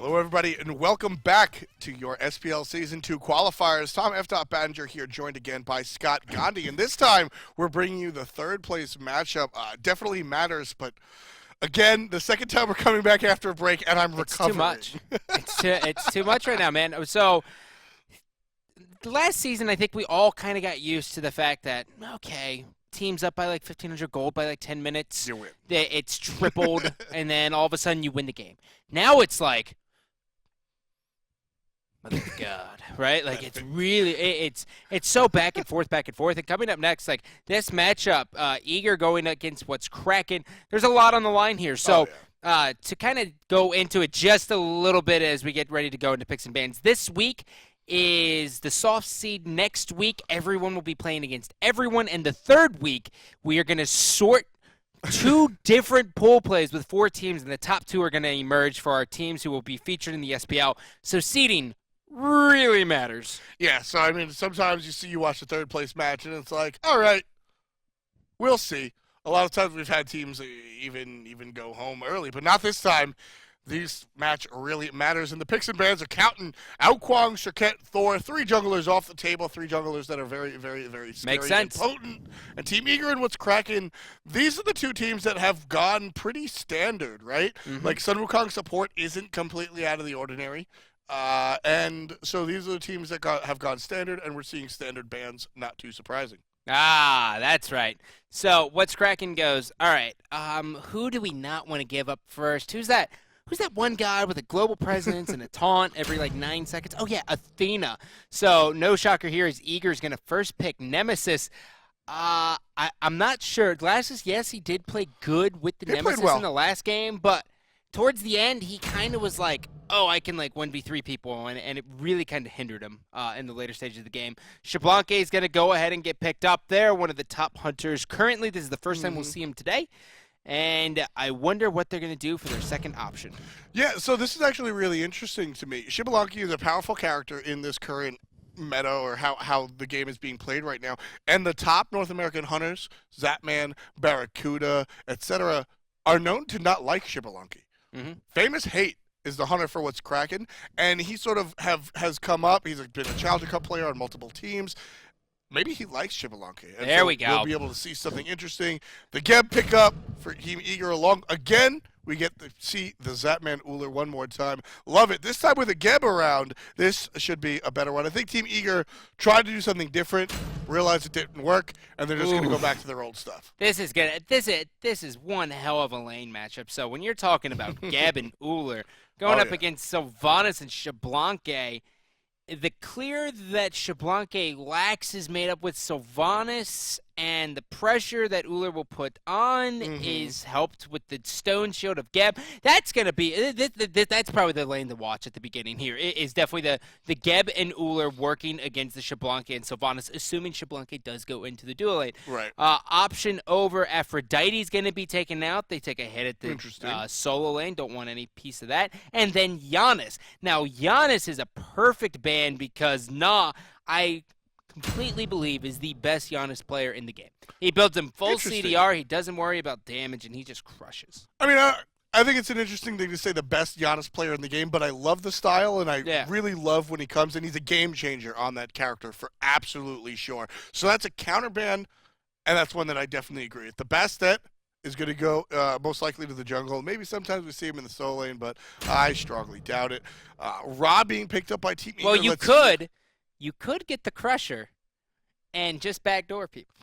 Hello, everybody, and welcome back to your SPL Season 2 qualifiers. Tom F. Banninger here, joined again by Scott Gandhi. And this time, we're bringing you the third place matchup. Definitely matters, but again, the second time we're coming back after a break, and I'm recovering. It's too much. It's too much right now, man. So, last season, I think we all kind of got used to the fact that, okay, team's up by like 1,500 gold by like 10 minutes. You win. It's tripled, and then all of a sudden you win the game. Now it's like, mother of God, right? Like it's really, it's so back and forth. And coming up next, like this matchup, Eager going against what's Kraken. There's a lot on the line here. So to kind of go into it just a little bit as we get ready to go into picks and bans, this week is the soft seed. Next week, everyone will be playing against everyone. And the third week, we are going to sort two different pool plays with 4 teams, and the top 2 are going to emerge for our teams who will be featured in the SPL. So seeding really matters. Yeah, so I mean, sometimes you watch the third place match, and it's like, all right, we'll see. A lot of times we've had teams even go home early, but not this time. This match really matters, and the picks and bans are counting out Kwang, Shaket, Thor, 3 junglers off the table, 3 junglers that are very, very, very scary Makes sense. and potent. And Team Eager and what's Kraken, these are the 2 teams that have gone pretty standard, right? Mm-hmm. Like Sun Wukong support isn't completely out of the ordinary. And so these are the teams that have gone standard, and we're seeing standard bans, not too surprising. Ah, that's right. So what's Kraken goes, all right, who do we not want to give up first? Who's that one guy with a global presence and a taunt every like 9 seconds? Oh, yeah, Athena. So no shocker here is Eager's going to first pick Nemesis. I'm not sure. Glasses, yes, he did play good with the Nemesis in the last game, but towards the end, he kind of was like, oh, I can like 1v3 people, and it really kind of hindered him in the later stages of the game. Xbalanque is going to go ahead and get picked up there, one of the top hunters currently. This is the first time we'll see him today. And I wonder what they're going to do for their second option. Yeah, so this is actually really interesting to me. Xbalanque is a powerful character in this current meta, or how the game is being played right now. And the top North American hunters, Zapman, Barracuda, etc., are known to not like Xbalanque. Mm-hmm. Famous Hate is the hunter for what's Kraken, and he sort of has come up. He's been a Challenger Cup player on multiple teams. Maybe he likes Xbalanque. There we go. We'll be able to see something interesting. The Geb pickup for Team Eager along. Again, we get to see the Zapman Uller one more time. Love it. This time with a Geb around, this should be a better one. I think Team Eager tried to do something different, realized it didn't work, and they're just going to go back to their old stuff. This is good. This is one hell of a lane matchup. So when you're talking about Geb and Uller going up against Sylvanas and Xbalanque, the clear that Xbalanque lacks is made up with Sylvanas, and the pressure that Uller will put on is helped with the stone shield of Geb. That's going to be that's probably the lane to watch at the beginning here. It is definitely the Geb and Uller working against the Xbalanque and Sylvanas, assuming Xbalanque does go into the dual lane. Right. Option over Aphrodite's going to be taken out. They take a hit at the solo lane. Don't want any piece of that. And then Giannis. Now, Giannis is a perfect ban because I completely believe is the best Giannis player in the game. He builds him full CDR. He doesn't worry about damage, and he just crushes. I mean, I think it's an interesting thing to say the best Giannis player in the game, but I love the style, and I really love when he comes in. He's a game changer on that character for absolutely sure. So that's a counter ban, and that's one that I definitely agree with. The Bastet is going to go most likely to the jungle. Maybe sometimes we see him in the solo lane, but I strongly doubt it. Ra being picked up by Team Eager. Well, you could get the Crusher and just backdoor people.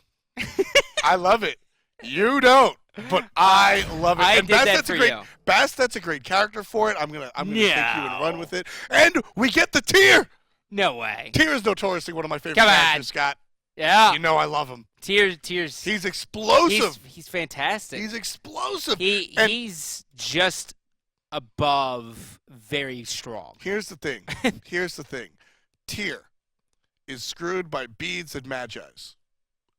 I love it. You don't, but I love it. I and did that for you. That's a great character for it. I'm gonna take you and run with it. And we get the Tyr. No way. Tyr is notoriously one of my favorite characters, Scott. Yeah. You know I love him. Tyr's. He's explosive. He's fantastic. He's explosive. He's just above very strong. Here's the thing. Tyr is screwed by beads and magis.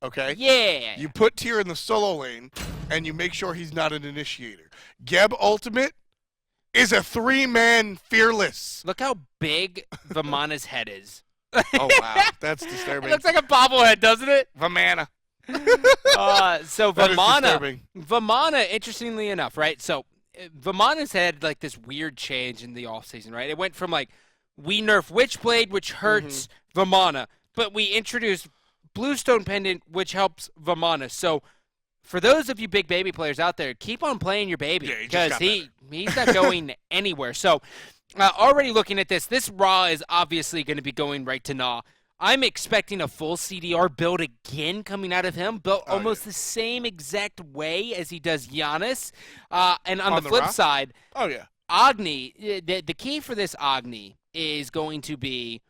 Okay? Yeah. You put Tyr in the solo lane, and you make sure he's not an initiator. Geb Ultimate is a 3-man fearless. Look how big Vamana's head is. Oh, wow. That's disturbing. It looks like a bobblehead, doesn't it? Vamana. So That is disturbing. Vamana, interestingly enough, right? So Vamana's had like this weird change in the offseason, right? It went from like we nerf Witchblade, which hurts Vamana, but we introduced Bluestone Pendant, which helps Vamana. So for those of you big baby players out there, keep on playing your baby because he's not going anywhere. So already looking at this Ra is obviously going to be going right to Gnaw. I'm expecting a full CDR build again coming out of him, built almost the same exact way as he does Giannis. And on the flip side, Agni, the key for this Agni is going to be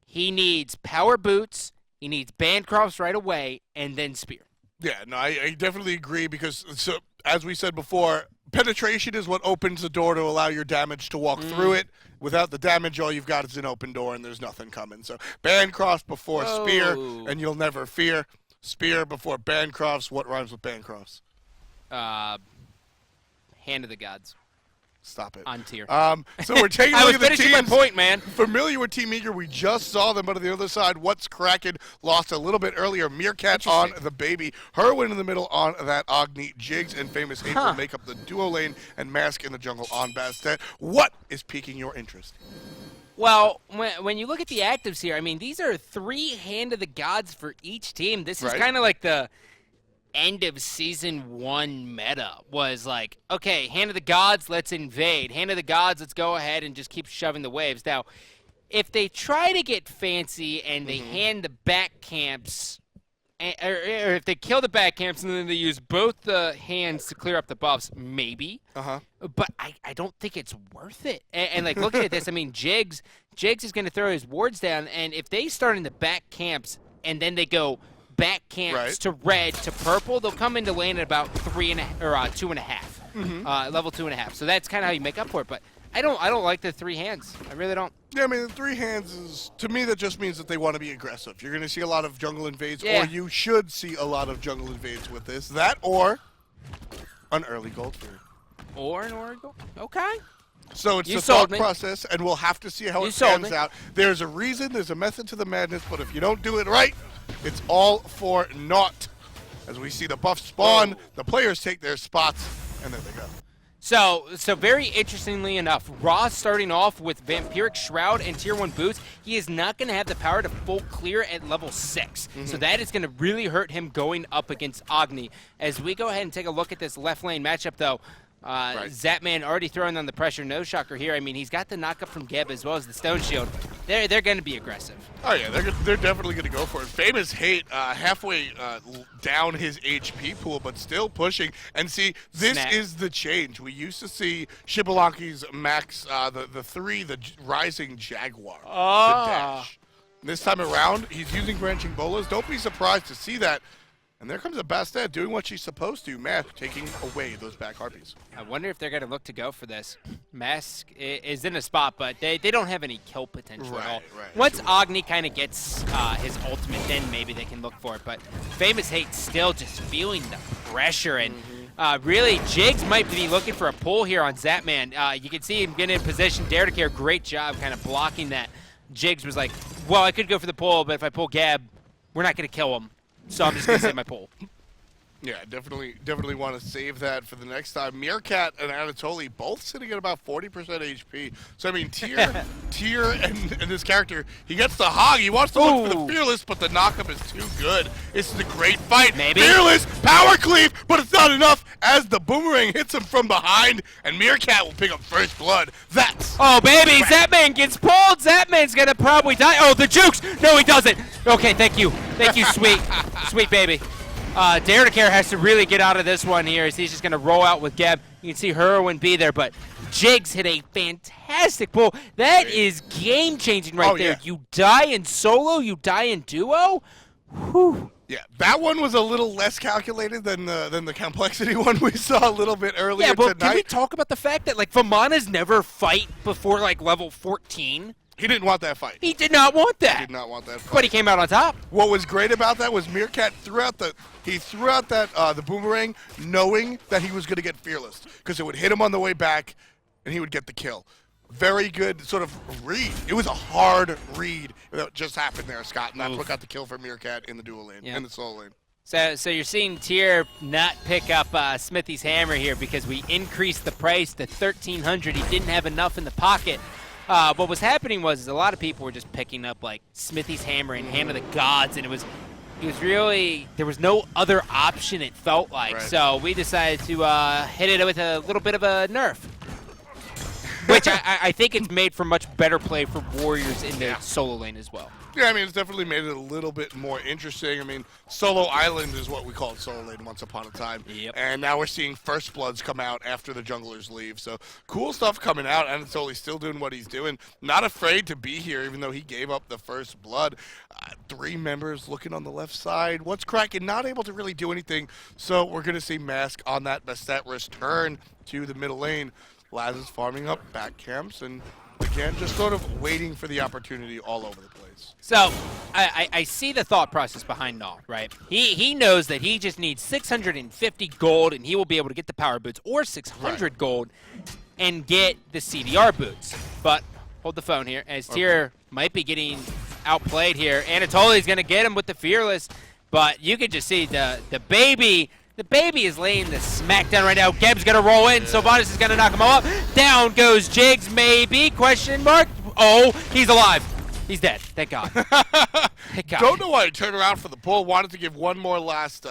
he needs power boots, he needs Bancrofts right away, and then Spear. Yeah, no, I definitely agree because, so, as we said before, penetration is what opens the door to allow your damage to walk through it. Without the damage, all you've got is an open door and there's nothing coming. So Bancrofts before Spear, and you'll never fear. Spear before Bancrofts. What rhymes with Bancrofts? Hand of the Gods. Stop it. On tier. So we're taking a look at the teams. I was finishing my point, man. Familiar with Team Eager, we just saw them, but on the other side, what's Kraken lost a little bit earlier. Meerkat on the baby. Herwin in the middle on that Agni. Jigs and Famous Hate will make up the duo lane, and Mask in the jungle on Bastet. What is piquing your interest? Well, when you look at the actives here, I mean, these are 3 Hand of the Gods for each team. This is kind of like the end of Season 1 meta was like, okay, Hand of the Gods, let's invade. Hand of the Gods, let's go ahead and just keep shoving the waves. Now, if they try to get fancy and they hand the back camps, or if they kill the back camps and then they use both the hands to clear up the buffs, maybe. But I don't think it's worth it. And like, looking at this, I mean, Jigs is going to throw his wards down, and if they start in the back camps and then they go back camps to red to purple, they'll come into lane at about 2.5, level 2.5. So that's kind of how you make up for it. But I don't like the 3 hands. I really don't. Yeah, I mean, the 3 hands is, to me, that just means that they want to be aggressive. You're going to see a lot of jungle invades, or you should see a lot of jungle invades with this. That or an early gold tier. Or an Oracle. Okay. So it's the thought process, and we'll have to see how it pans out. There's a reason, there's a method to the madness, but if you don't do it right, it's all for naught. As we see the buff spawn, the players take their spots, and there they go. So very interestingly enough, Ross starting off with Vampiric Shroud and Tier 1 boots, he is not going to have the power to full clear at level 6. So that is going to really hurt him going up against Agni. As we go ahead and take a look at this left lane matchup, though, Zapman already throwing on the pressure. No shocker here. I mean, he's got the knockup from Geb as well as the Stone Shield. They're going to be aggressive. Oh, yeah, they're definitely going to go for it. Famous Hate halfway down his HP pool, but still pushing. And see, this is the change. We used to see Shibalanki's max the 3, the Rising Jaguar, the dash. This time around, he's using branching bolas. Don't be surprised to see that. And there comes a Bastet doing what she's supposed to. Mask taking away those back harpies. I wonder if they're going to look to go for this. Mask is in a spot, but they don't have any kill potential at all. Once Agni kind of gets his ultimate, then maybe they can look for it. But Famous Hate still just feeling the pressure. And really, Jigs might be looking for a pull here on Zapman. You can see him getting in position. Dare to Care, great job kind of blocking that. Jigs was like, well, I could go for the pull, but if I pull Gab, we're not going to kill him. So I'm just going to save my pull. Yeah, definitely want to save that for the next time. Meerkat and Anatoly both sitting at about 40% HP. So, I mean, Tier and this character, he gets the hog. He wants to look for the Fearless, but the knockup is too good. This is a great fight. Maybe. Fearless, power cleave, but it's not enough as the boomerang hits him from behind, and Meerkat will pick up first blood. That's oh, baby, Zapman gets pulled. Zapman's going to probably die. Oh, the jukes. No, he doesn't. Okay, thank you. Thank you, sweet. Sweet baby. Dare to Care has to really get out of this one here as he's just going to roll out with Geb. You can see Herwin be there, but Jigs hit a fantastic pull. That is game-changing right there. Yeah. You die in solo, you die in duo. Whew. Yeah, that one was a little less calculated than the complexity one we saw a little bit earlier tonight. Yeah, but can we talk about the fact that, like, Vamana's never fight before, like, level 14? He didn't want that fight. He did not want that. He did not want that fight. But he came out on top. What was great about that was Meerkat threw out the boomerang knowing that he was going to get Fearless because it would hit him on the way back and he would get the kill. Very good sort of read. It was a hard read that just happened there, Scott, and that's what got the kill for Meerkat in the dual lane, in the solo lane. So you're seeing Tier not pick up Smithy's hammer here because we increased the price to $1,300. He didn't have enough in the pocket. What was happening was a lot of people were just picking up like Smithy's hammer and Hand of the Gods, and it was really, there was no other option, it felt like. Right. So we decided to hit it with a little bit of a nerf. Which I think it's made for much better play for Warriors in the solo lane as well. Yeah, I mean, it's definitely made it a little bit more interesting. I mean, Solo Island is what we called Solo Lane once upon a time. Yep. And now we're seeing First Bloods come out after the junglers leave. So cool stuff coming out, and Anatoly's still doing what he's doing. Not afraid to be here, even though he gave up the First Blood. 3 members looking on the left side. What's Kraken? Not able to really do anything. So we're going to see Mask on that Bastet return to the middle lane. Laz is farming up back camps, and again, just sort of waiting for the opportunity all over the place. So I see the thought process behind Null, right? He knows that he just needs 650 gold, and he will be able to get the power boots, or 600 gold, and get the CDR boots. But hold the phone here, as Tier might be getting outplayed here. Anatoly's going to get him with the Fearless, but you can just see the baby. The baby is laying the smackdown right now. Geb's going to roll in. Sylvanas is going to knock him off. Down goes Jigs, maybe. Question mark. Oh, he's alive. He's dead. Thank God. Thank God. Don't know why he turned around for the pull. Wanted to give one more last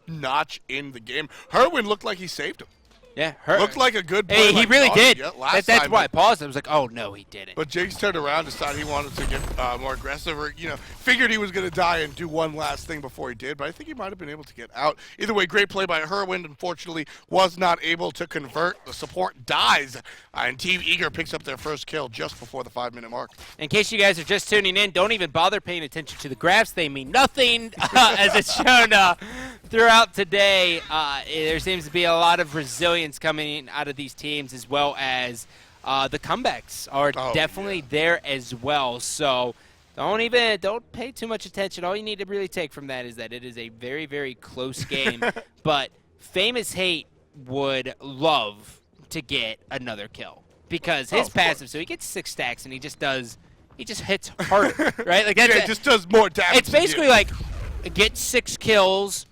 notch in the game. Herwin looked like he saved him. Yeah, looked like a good play. Hey, he really did. That's why I paused. I was like, oh, no, he didn't. But Jigs turned around, decided he wanted to get more aggressive, or, figured he was going to die and do one last thing before he did. But I think he might have been able to get out. Either way, great play by Herwin. Unfortunately, was not able to convert. The support dies, and Team Eager picks up their first kill just before the 5-minute mark. In case you guys are just tuning in, don't even bother paying attention to the graphs. They mean nothing, as it's shown throughout today. There seems to be a lot of resilience coming out of these teams, as well as the comebacks are definitely there as well. So don't pay too much attention. All you need to really take from that is that it is a very, very close game. But Famous Hate would love to get another kill because his passive, so he gets 6 stacks and he just hits harder, right? Like it just does more damage. It's basically like get 6 kills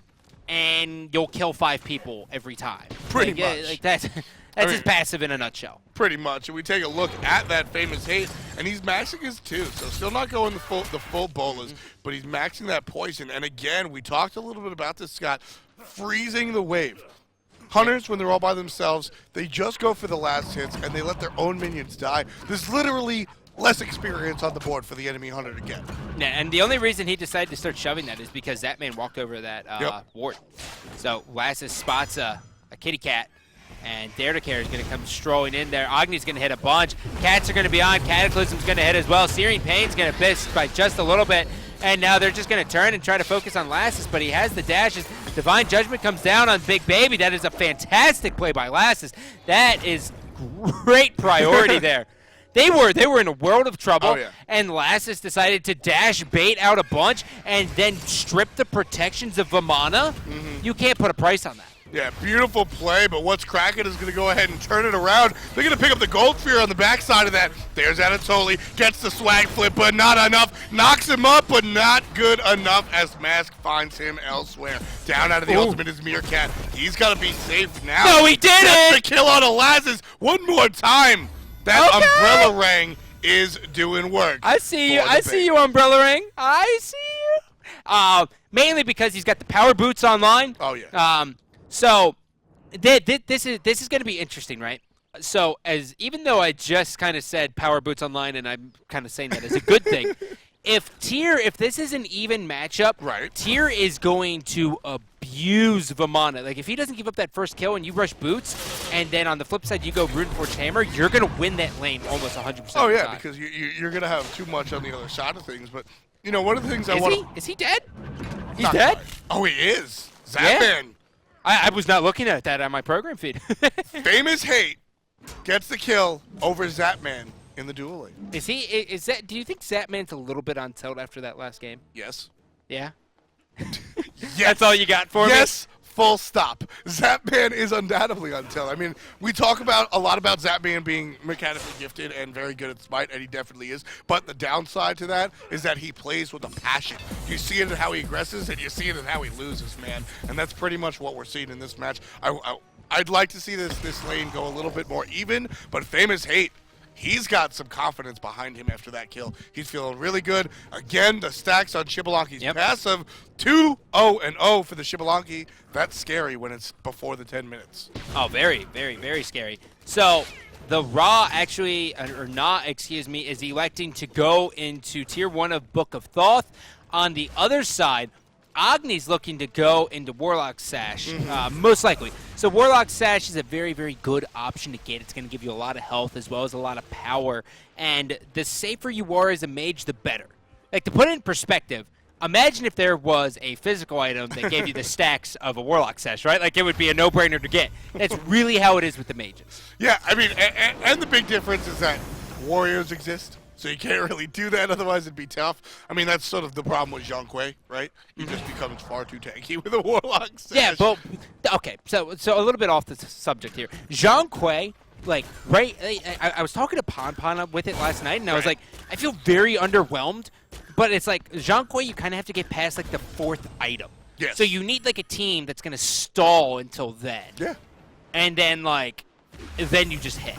and you'll kill 5 people every time. Pretty much. Like that's his passive in a nutshell. Pretty much. And we take a look at that Famous Hate, and he's maxing his 2, so still not going the full bolas, but he's maxing that poison. And again, we talked a little bit about this, Scott, freezing the wave. Hunters, when they're all by themselves, they just go for the last hits, and they let their own minions die. There's literally less experience on the board for the enemy hunter to get. Yeah, and the only reason he decided to start shoving that is because that man walked over that ward. So Lassus spots a kitty cat, and Dare to Care is going to come strolling in there. Agni's going to hit a bunch. Cats are going to be on. Cataclysm's going to hit as well. Searing Pain's going to miss by just a little bit. And now they're just going to turn and try to focus on Lassus, but he has the dashes. Divine Judgment comes down on Big Baby. That is a fantastic play by Lassus. That is great priority there. They were in a world of trouble, and Lassus decided to dash bait out a bunch and then strip the protections of Vamana. You can't put a price on that. Yeah, beautiful play, but what's Kraken is going to go ahead and turn it around. They're going to pick up the Gold Fear on the backside of that. There's Anatoly, gets the swag flip, but not enough. Knocks him up, but not good enough as Mask finds him elsewhere. Down out of the ultimate is Meerkat. He's got to be safe now. No, he did it! The kill on Elasis one more time. That Umbrella Ring is doing work. I see you. I see you, Umbrella Ring. I see you. Mainly because he's got the power boots online. Oh, yeah. So this is going to be interesting, right? So even though I just kind of said power boots online, and I'm kind of saying that as a good thing, if this is an even matchup, Tier is going to abuse Vamana. Like if he doesn't give up that first kill and you rush boots, and then on the flip side you go Runeforged Hammer, you're going to win that lane almost 100%. Oh yeah, because you're going to have too much on the other side of things. But one of the things I want. Is he dead? He's dead? Quite. Oh, he is. Zapman. I was not looking at that on my program feed. Famous Hate gets the kill over Zapman in the duel lane. Do you think Zapman's a little bit on tilt after that last game? Yes. Yeah? Yes. That's all you got for me? Yes, Full stop. Zapman is undoubtedly until. I mean, we talk a lot about Zapman being mechanically gifted and very good at smite, and he definitely is. But the downside to that is that he plays with a passion. You see it in how he aggresses, and you see it in how he loses, man. And that's pretty much what we're seeing in this match. I'd like to see this lane go a little bit more even, but Famous Hate, he's got some confidence behind him after that kill. He's feeling really good. Again, the stacks on Shibalanki's passive, 2-0-0 for the Shibalanki. That's scary when it's before the 10 minutes. Oh, very, very, very scary. So the Ra actually, or not, excuse me, is electing to go into Tier 1 of Book of Thoth. On the other side, Agni's looking to go into Warlock Sash, most likely. So Warlock Sash is a very, very good option to get. It's going to give you a lot of health as well as a lot of power. And the safer you are as a mage, the better. Like, to put it in perspective, imagine if there was a physical item that gave you the stacks of a Warlock Sash, right? Like, it would be a no-brainer to get. That's really how it is with the mages. Yeah, I mean, and the big difference is that warriors exist. So you can't really do that, otherwise it'd be tough. I mean, that's sort of the problem with Zhang Kui, right? He just becomes far too tanky with a Warlock Sash. Yeah, but, okay, so a little bit off the subject here. Zhang Kui, like, right, I was talking to Pon with it last night, and I was like, I feel very underwhelmed, but it's like, Zhang Kui, you kind of have to get past, like, the 4th item. Yes. So you need, like, a team that's going to stall until then. Yeah. And then, like, then you just hit.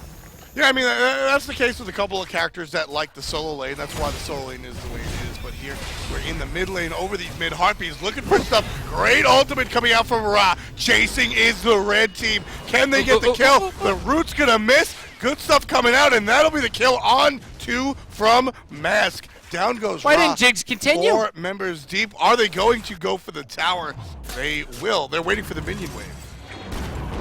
Yeah, I mean, that's the case with a couple of characters that like the solo lane. That's why the solo lane is the way it is. But here, we're in the mid lane over these mid Harpies, looking for stuff. Great ultimate coming out from Ra. Chasing is the red team. Can they get the kill? The root's going to miss. Good stuff coming out, and that'll be the kill on 2 from Mask. Down goes Ra. Why didn't Jigs continue? 4 members deep. Are they going to go for the tower? They will. They're waiting for the minion wave.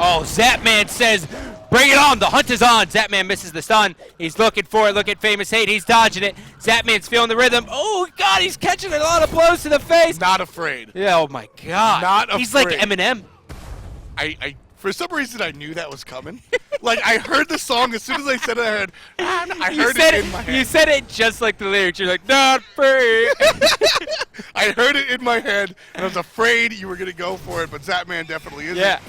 Oh, Zapman says, bring it on. The hunt is on. Zapman misses the stun. He's looking for it. Look at Famous Hate. He's dodging it. Zapman's feeling the rhythm. Oh, God, he's catching a lot of blows to the face. Not afraid. Yeah, oh, my God. Not afraid. He's like Eminem. I for some reason, I knew that was coming. Like, I heard the song as soon as I said it. I heard it in my head. You said it just like the lyrics. You're like, not free. I heard it in my head, and I was afraid you were going to go for it, but Zapman definitely isn't. Yeah.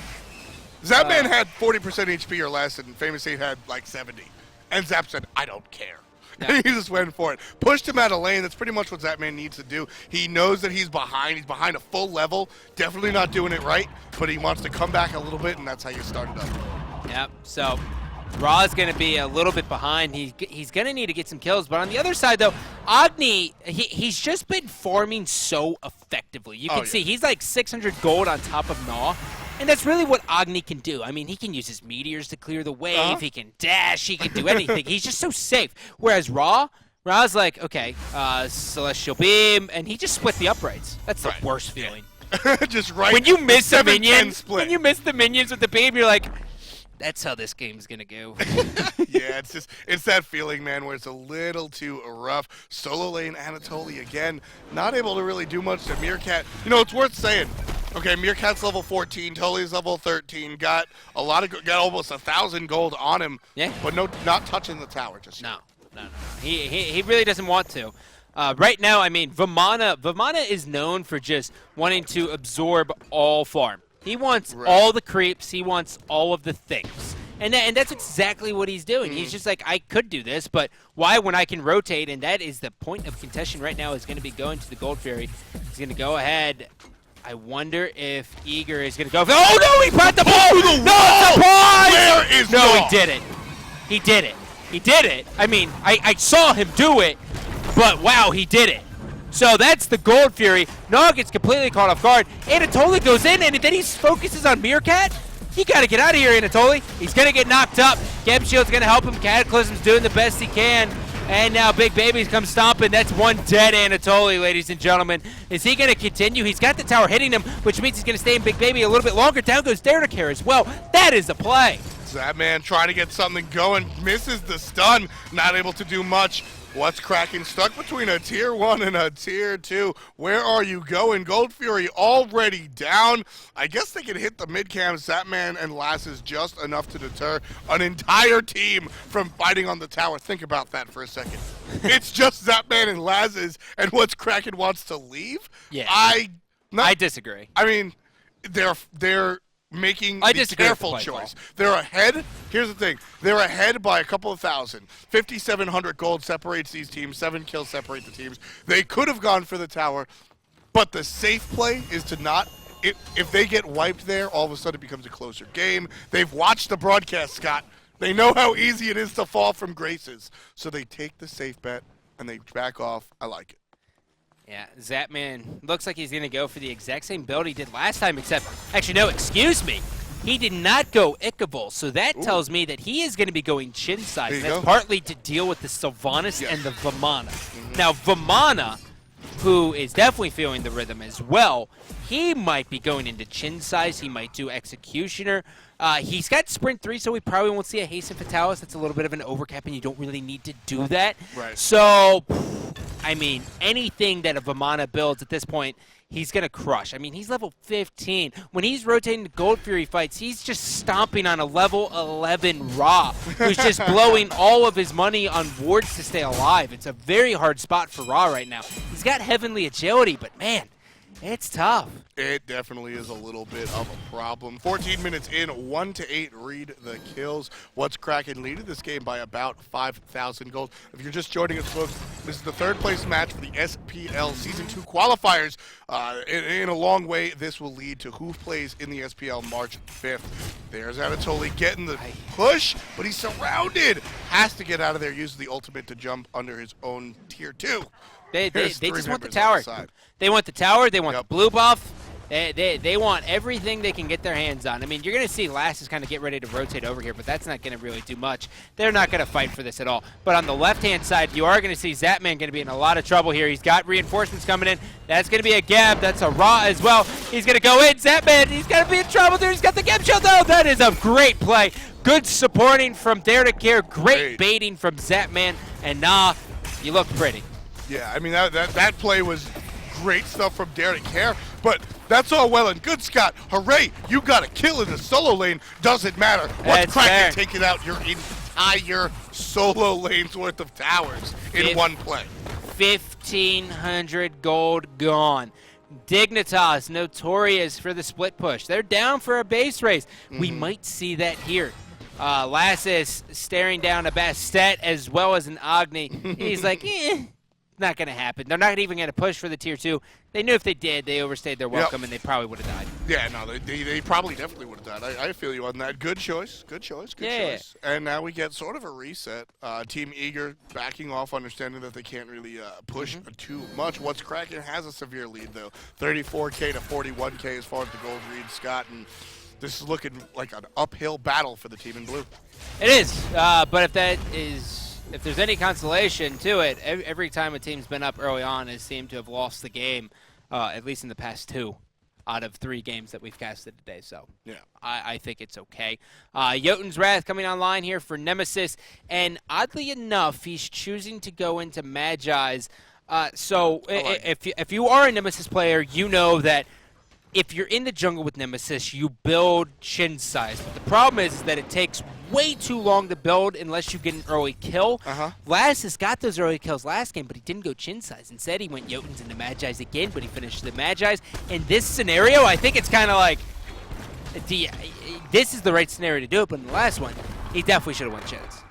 Zapman had 40% HP or less, and Famous 8 had like 70. And Zap said, I don't care. Yeah. He just went for it. Pushed him out of lane. That's pretty much what Zapman needs to do. He knows that he's behind. He's behind a full level. Definitely not doing it right, but he wants to come back a little bit, and that's how you start it up. Yep, so Ra's going to be a little bit behind. He's going to need to get some kills. But on the other side, though, Agni, he's just been farming so effectively. You can see he's like 600 gold on top of Gnaw. And that's really what Agni can do. I mean, he can use his meteors to clear the wave. He can dash. He can do anything. He's just so safe. Whereas Ra's like, okay, Celestial Beam, and he just split the uprights. That's the worst feeling. Just right. When you miss a minion, split. when you miss the minions with the beam, you're like, that's how this game's gonna go. Yeah, it's that feeling, man, where it's a little too rough. Solo lane Anatoly again, not able to really do much to Meerkat. You know, it's worth saying. Okay, Meerkat's level 14, Tolly's level 13, got almost 1,000 gold on him. Yeah. But not touching the tower just yet. No. He really doesn't want to. Right now, I mean, Vamana is known for just wanting to absorb all farm. He wants all the creeps. He wants all of the things. And that's exactly what he's doing. He's just like, I could do this, but why when I can rotate? And that is the point of contention right now is going to be going to the Gold Fairy. He's going to go ahead. I wonder if Eager is going to go. Oh, no, he put the ball. No, surprise! Where is No, he did it. He did it. He did it. I mean, I saw him do it, but wow, he did it. So that's the Gold Fury. Nog gets completely caught off guard. Anatoly goes in, and then he focuses on Meerkat. You got to get out of here, Anatoly. He's going to get knocked up. Geb Shield's going to help him. Cataclysm's doing the best he can. And now Big Baby's come stomping. That's one dead Anatoly, ladies and gentlemen. Is he going to continue? He's got the tower hitting him, which means he's going to stay in Big Baby a little bit longer. Down goes Derricare as well. That is a play. Zapman trying to get something going. Misses the stun. Not able to do much. What's Kraken stuck between a tier 1 and a tier 2? Where are you going? Gold Fury already down. I guess they can hit the mid-cam. Zapman and Lasses just enough to deter an entire team from fighting on the tower. Think about that for a second. It's just Zapman and Lasses, and what's Kraken wants to leave? Yeah. I disagree. I mean, they're making a careful choice. They're ahead. Here's the thing. They're ahead by a couple of thousand. 5,700 gold separates these teams. 7 kills separate the teams. They could have gone for the tower, but the safe play is to not. If they get wiped there, all of a sudden it becomes a closer game. They've watched the broadcast, Scott. They know how easy it is to fall from graces. So they take the safe bet, and they back off. I like it. Yeah, Zapman looks like he's going to go for the exact same build he did last time, except, actually, no, excuse me. He did not go Ichable, so that tells me that he is going to be going chin size. And that's partly to deal with the Sylvanas and the Vamana. Now, Vamana, who is definitely feeling the rhythm as well, he might be going into chin size. He might do Executioner. He's got Sprint 3, so we probably won't see a Hasten Fatalis. That's a little bit of an overcap, and you don't really need to do that. Right. So, I mean, anything that a Vamana builds at this point, he's going to crush. I mean, he's level 15. When he's rotating the Gold Fury fights, he's just stomping on a level 11 Ra, who's just blowing all of his money on wards to stay alive. It's a very hard spot for Ra right now. He's got Heavenly Agility, but man, it's tough. It definitely is a little bit of a problem. 14 minutes in, 1-8, read the kills. What's Kraken leading this game by about 5,000 gold. If you're just joining us, folks, this is the third place match for the SPL Season 2 qualifiers. In a long way, this will lead to who plays in the SPL March 5th. There's Anatoly getting the push, but he's surrounded. Has to get out of there, uses the ultimate to jump under his own tier 2. They just want the tower. They want the tower. They want the blue buff. They want everything they can get their hands on. I mean, you're going to see Lasses kind of get ready to rotate over here, but that's not going to really do much. They're not going to fight for this at all. But on the left-hand side, you are going to see Zapman going to be in a lot of trouble here. He's got reinforcements coming in. That's going to be a Gab. That's a Ra as well. He's going to go in. Zapman, he's going to be in trouble there. He's got the Gab shield. Oh, that is a great play. Good supporting from Dare to Care. Great baiting from Zapman. And nah, you look pretty. Yeah, I mean, that play was great stuff from Dare to Care, but that's all well and good, Scott. Hooray, you got a kill in the solo lane. Doesn't matter. What's Kraken taking out your entire solo lane's worth of towers in one play? 1,500 gold gone. Dignitas, notorious for the split push. They're down for a base race. We might see that here. Lassus staring down a Bastet as well as an Agni. He's like, not going to happen. They're not even going to push for the tier 2. They knew if they did, they overstayed their welcome, and they probably would have died. Yeah, no, they probably definitely would have died. I feel you on that. Good choice. Good choice. Good choice. And now we get sort of a reset. Team Eager backing off, understanding that they can't really push too much. What's Kraken has a severe lead, though. 34K to 41K as far as the gold read, Scott. And this is looking like an uphill battle for the team in blue. It is, but if there's any consolation to it, every time a team's been up early on has seemed to have lost the game, at least in the past 2 out of 3 games that we've casted today. So yeah, I think it's okay. Jotun's Wrath coming online here for Nemesis, and oddly enough, he's choosing to go into Magi's. If you are a Nemesis player, you know that if you're in the jungle with Nemesis, you build chin size. But the problem is that it takes way too long to build unless you get an early kill. Lassus got those early kills last game, but he didn't go chin size. Instead, he went Jotuns into Magi's again, but he finished the Magi's. In this scenario, I think it's kind of like, this is the right scenario to do it, but in the last one, he definitely should have went chins.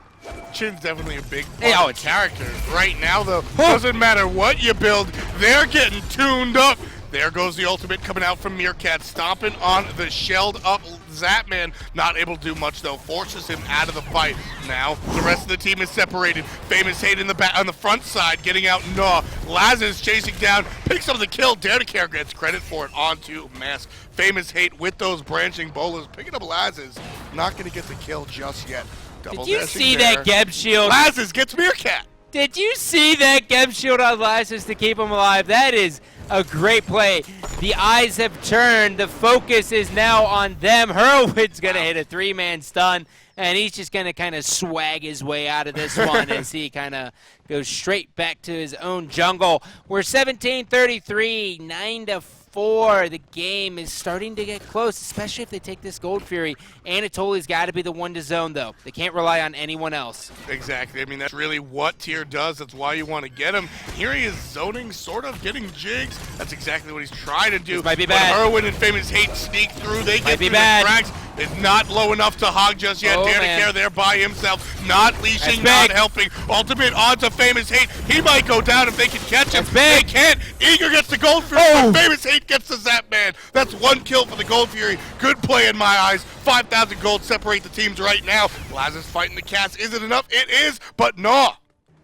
Chin's definitely a big part of the character. Right now, though, doesn't matter what you build, they're getting tuned up. There goes the ultimate coming out from Meerkat, stomping on the shelled up Zapman. Not able to do much, though. Forces him out of the fight. Now, the rest of the team is separated. Famous Hate on the front side, getting out Gnaw. Laz chasing down, picks up the kill. Dare to Care gets credit for it onto Mask. Famous Hate with those branching bolas, picking up Laz's. Not going to get the kill just yet. Did you see that Geb shield? Laz's gets Meerkat. Did you see that Geb shield on Lassus to keep him alive? That is a great play. The eyes have turned. The focus is now on them. Hurwitz going to hit a 3-man stun, and he's just going to kind of swag his way out of this one as he kind of goes straight back to his own jungle. We're 17-33, 9-4. 4. The game is starting to get close, especially if they take this Gold Fury. Anatoly's got to be the one to zone, though. They can't rely on anyone else. Exactly. I mean, that's really what Tier does. That's why you want to get him. Here he is zoning, sort of getting jigs. That's exactly what he's trying to do. This might be bad. When Irwin and Famous Hate sneak through, they get through bad. the cracks. It's not low enough to hog just yet. Dare to care there by himself. Not leashing, not helping. Ultimate odds of Famous Hate. He might go down if they can catch him. They can't. Eager gets the Gold Fury, but Famous Hate gets the Zap Man. That's 1 kill for the Gold Fury. Good play in my eyes. 5,000 gold separate the teams right now. Lazarus fighting the cats. Is it enough? It is, but no.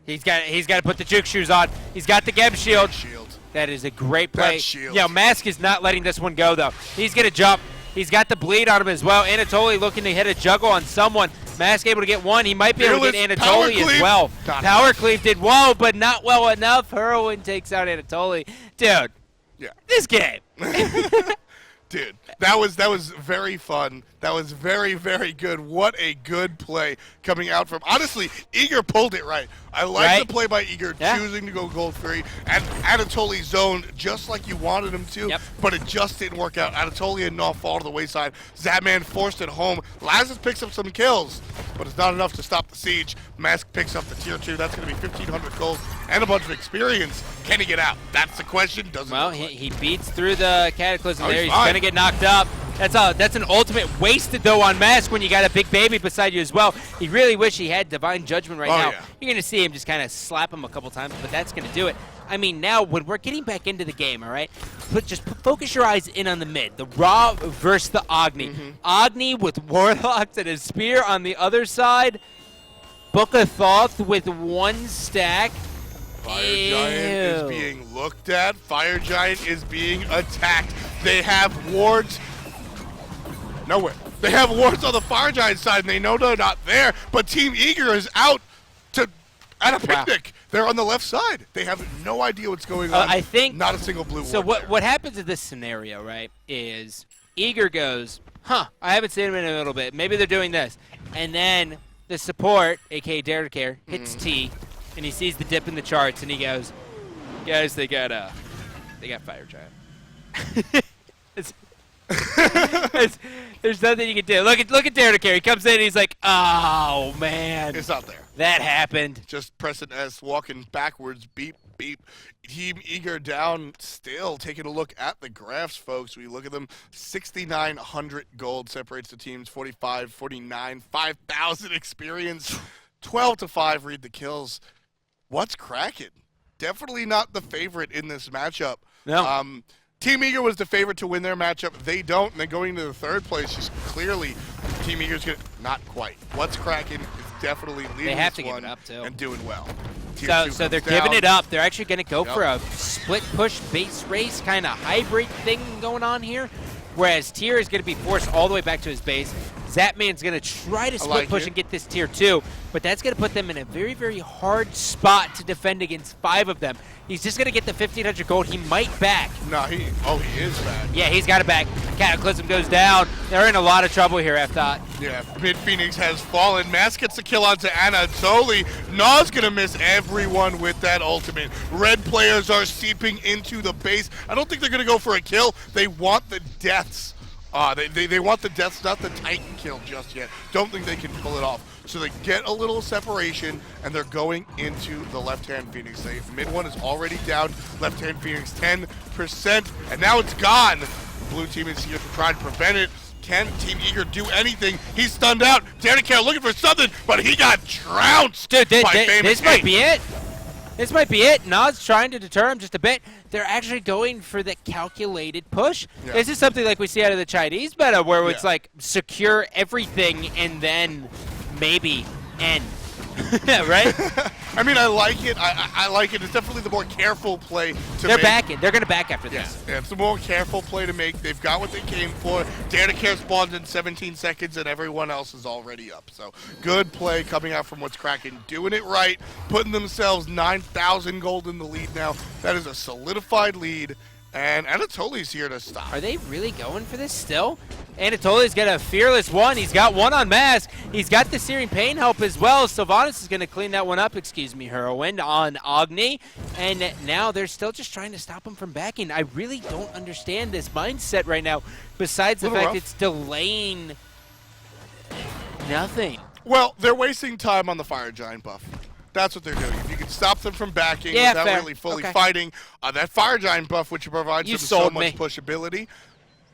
He's got to put the juke shoes on. He's got the Gem Shield. That is a great play. Yeah, Mask is not letting this one go, though. He's going to jump. He's got the bleed on him as well. Anatoly looking to hit a juggle on someone. Mask able to get one. He might be able to get Anatoly as well. Power Cleave did well, but not well enough. Irwin takes out Anatoly. Dude, this game. Dude, that was very fun. That was very, very good. What a good play coming out from. Honestly, Eager pulled it right. I like the play by Eager, choosing to go Gold Fury, and Anatoly zoned just like you wanted him to, but it just didn't work out. Anatoly and Nov fall to the wayside. Zapman forced it home. Lazarus picks up some kills, but it's not enough to stop the siege. Mask picks up the Tier 2. That's going to be 1,500 gold and a bunch of experience. Can he get out? That's the question. Well, he beats through the Cataclysm there. He's going to get knocked up. That's an ultimate wasted, though, on Mask when you got a big baby beside you as well. He really wish he had Divine Judgment right now. You're going to see him just kind of slap him a couple times, but that's going to do it. I mean, now when we're getting back into the game, all right, focus your eyes in on the mid. The Ra versus the Agni. Agni with Warlocks and his spear on the other side. Book of Thoth with 1 stack. Fire Giant is being looked at. Fire Giant is being attacked. They have wards nowhere. They have wards on the Fire Giant side, and they know they're not there. But Team Eager is out at a picnic. They're on the left side. They have no idea what's going on. I think not a single blue ward. So what happens in this scenario, right, is Eager goes, I haven't seen him in a little bit. Maybe they're doing this. And then the support, a.k.a. Dare to Care, hits T, and he sees the dip in the charts, and he goes, guys, they got Fire Giant. There's nothing you can do. Look at Dare to Care. He comes in and he's like, oh, man. It's not there. That happened. Just pressing S, walking backwards, beep, beep. Team Eager down still. Taking a look at the graphs, folks. We look at them. 6,900 gold separates the teams. 45, 49, 5,000 experience. 12-5 read the kills. What's Kraken? Definitely not the favorite in this matchup. No. Team Eager was the favorite to win their matchup. They don't, and then going into the third place, just clearly Team Eager's going to, not quite. What's Kraken is definitely leading they have this to one give it up too. And doing well. So they're giving it up. They're actually going to go for a split push base race kind of hybrid thing going on here, whereas Tier is going to be forced all the way back to his base. Zapman's going to try to split push and get this Tier 2, but that's going to put them in a very, very hard spot to defend against 5 of them. He's just going to get the 1,500 gold. He might back. No, he is back. Yeah, he's got it back. Cataclysm goes down. They're in a lot of trouble here, F-Dot. Yeah, Mid-Phoenix has fallen. Mask gets the kill onto Anatoly. Naw's going to miss everyone with that ultimate. Red players are seeping into the base. I don't think they're going to go for a kill. They want the deaths. They want the deaths, not the Titan kill just yet. Don't think they can pull it off. So they get a little separation, and they're going into the left-hand Phoenix. Mid one is already down. Left-hand Phoenix 10%, and now it's gone. Blue team is here to try and prevent it. Can Team Eager do anything? He's stunned out. Dare to Care looking for something, but he got trounced. Dude, this might be it. This might be it. Nas trying to deter him just a bit. They're actually going for the calculated push. Yeah. This is something like we see out of the Chinese meta where it's like secure everything and then maybe end. Right? I mean, I like it. I like it. It's definitely the more careful play to make. They're backing. They're going to back after this. Yeah, it's the more careful play to make. They've got what they came for. Dare to Care spawns in 17 seconds, and everyone else is already up. So good play coming out from What's Kraken. Doing it right, putting themselves 9,000 gold in the lead now. That is a solidified lead. And Anatoly's here to stop. Are they really going for this still? Anatoly's got a fearless one. He's got one on Mask. He's got the Searing Pain help as well. Sylvanas is going to clean that one up, Heroine, on Agni. And now they're still just trying to stop him from backing. I really don't understand this mindset right now, besides the fact it's delaying nothing. Well, they're wasting time on the Fire Giant buff. That's what they're doing. If you can stop them from backing without really fully fighting, that Fire Giant buff, which provides them so much pushability.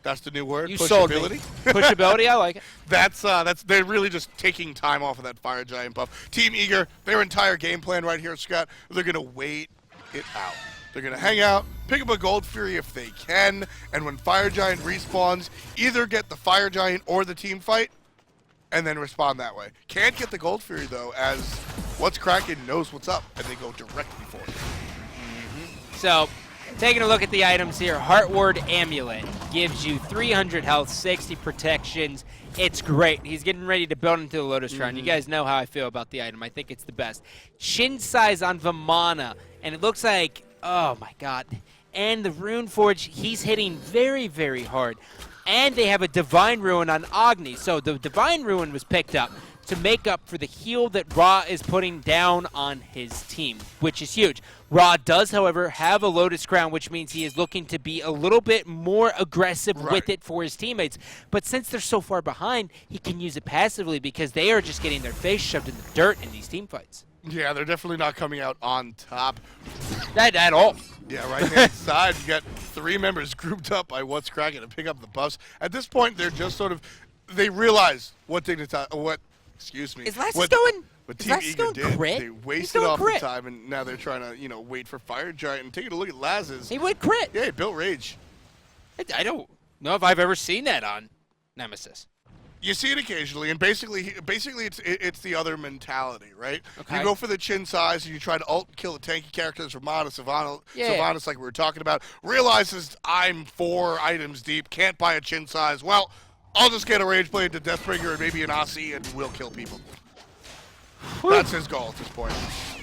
That's the new word. You pushability. sold me. Pushability, I like it. That's they're really just taking time off of that Fire Giant buff. Team Eager, their entire game plan right here, Scott, they're gonna wait it out. They're gonna hang out, pick up a Gold Fury if they can, and when Fire Giant respawns, either get the Fire Giant or the team fight, and then respond that way. Can't get the Gold Fury though, as What's Kraken knows what's up, and they go directly for it. So, taking a look at the items here, Heartward Amulet gives you 300 health, 60 protections. It's great. He's getting ready to build into the Lotus Crown. You guys know how I feel about the item. I think it's the best. Shin size on Vimana, and it looks like, oh my god. And the Rune Forge, he's hitting very, very hard. And they have a Divine Ruin on Agni. So the Divine Ruin was picked up to make up for the heal that Ra is putting down on his team, which is huge. Ra does, however, have a Lotus Crown, which means he is looking to be a little bit more aggressive with it for his teammates. But since they're so far behind, he can use it passively because they are just getting their face shoved in the dirt in these team fights. Yeah, they're definitely not coming out on top. Not at all. Yeah, right-hand side, you got 3 members grouped up by What's Kraken to pick up the buffs. At this point, they're just sort of, they realize what excuse me. Is Lassus going? What Team Eager did. Crit? They wasted off the time, and now they're trying to, wait for Fire Giant. And taking a look at Lassus. He went crit. Yeah, he built Rage. I don't know if I've ever seen that on Nemesis. You see it occasionally, and basically it's the other mentality, right? Okay. You go for the chin size, and you try to ult kill the tanky characters. Sylvanas, like we were talking about, realizes I'm 4 items deep, can't buy a chin size. Well, I'll just get a Rage Blade to Deathbringer and maybe an Aussie, and we'll kill people. That's his goal at this point.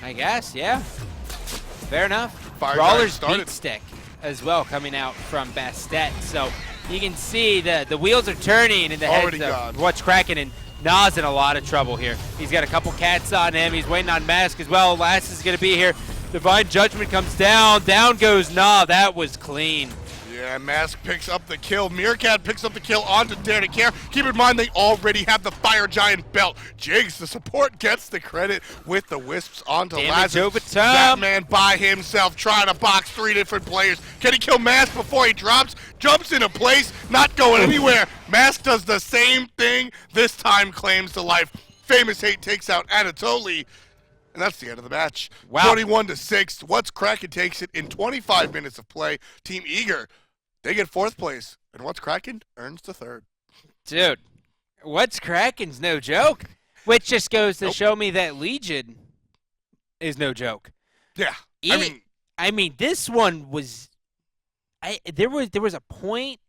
I guess, yeah. Fair enough. Brawler's Beat Stick as well coming out from Bastet. So you can see the wheels are turning in the heads of What's Kraken, and Na's in a lot of trouble here. He's got a couple cats on him. He's waiting on Mask as well. Last is going to be here. Divine Judgment comes down. Down goes Na. That was clean. Yeah, Mask picks up the kill. Meerkat picks up the kill onto Dare to Care. Keep in mind they already have the Fire Giant belt. Jigs, the support, gets the credit with the Wisps onto Lassus. That man by himself trying to box 3 different players. Can he kill Mask before he drops? Jumps into place, not going anywhere. Mask does the same thing, this time claims the life. Famous Hate takes out Anatoly. And that's the end of the match. Wow. 21-6. What's Kraken takes it in 25 minutes of play. Team Eager, they get 4th place. And What's Kraken earns the 3rd. Dude, What's Kraken's no joke. Which just goes to show me that Legion is no joke. Yeah. I mean, this one was... There was a point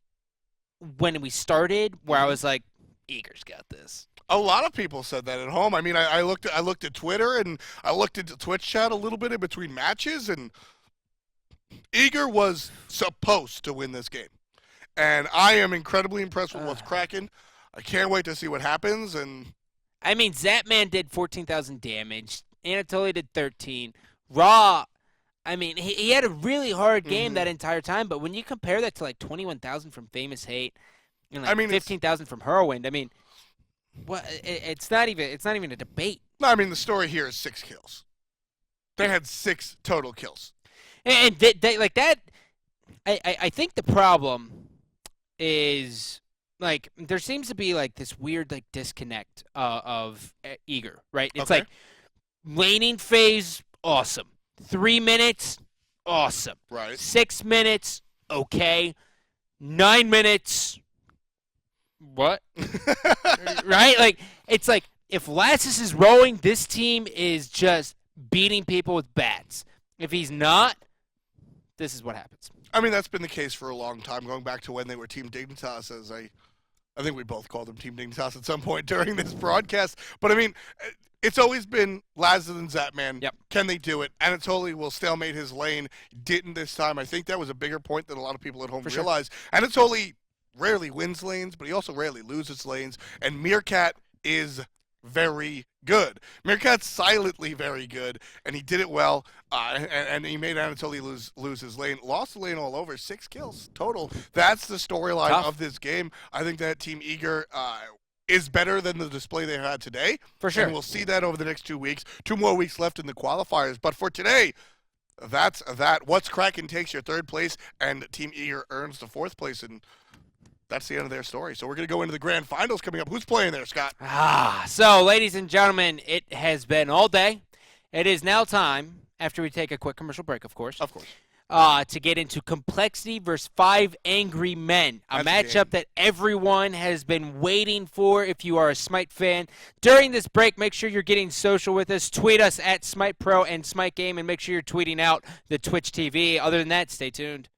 when we started where I was like, Eager's got this. A lot of people said that at home. I mean, I looked at Twitter and I looked into Twitch chat a little bit in between matches, and Eager was supposed to win this game. And I am incredibly impressed with What's Kraken. I can't wait to see what happens. And I mean, Zapman did 14,000 damage. Anatoly did 13. Raw, I mean, he had a really hard game that entire time, but when you compare that to like 21,000 from Famous Hate and like 15,000 from Whirlwind, I mean, well, it's not even a debate. No, I mean, the story here is 6 kills. They had 6 total kills. And they like that. I think the problem is like there seems to be like this weird like disconnect of Eager, right? It's like laning phase, awesome. 3 minutes, awesome. Right. 6 minutes, okay. 9 minutes. What? Right? Like, it's like, if Lassus is rowing, this team is just beating people with bats. If he's not, this is what happens. I mean, that's been the case for a long time, going back to when they were Team Dignitas, as I think we both called them Team Dignitas at some point during this broadcast. But, I mean, It's always been Lazar than Zapman. Yep. Can they do it? Anatoly will stalemate his lane. Didn't this time. I think that was a bigger point than a lot of people at home realize. Sure. Anatoly rarely wins lanes, but he also rarely loses lanes. And Meerkat is very good. Meerkat's silently very good, and he did it well, and he made Anatoly lose his lane. Lost the lane all over, 6 kills total. That's the storyline of this game. I think that Team Eager is better than the display they had today. For sure. And we'll see that over the next 2 weeks. 2 more weeks left in the qualifiers. But for today, that's that. What's Kraken takes your 3rd place, and Team Eager earns the 4th place, and that's the end of their story. So we're going to go into the grand finals coming up. Who's playing there, Scott? So, ladies and gentlemen, it has been all day. It is now time, after we take a quick commercial break, of course. Of course. To get into Complexity versus 5 Angry Men, a matchup that everyone has been waiting for if you are a Smite fan. During this break, make sure you're getting social with us. Tweet us at Smite Pro and Smite Game, and make sure you're tweeting out the Twitch TV. Other than that, stay tuned.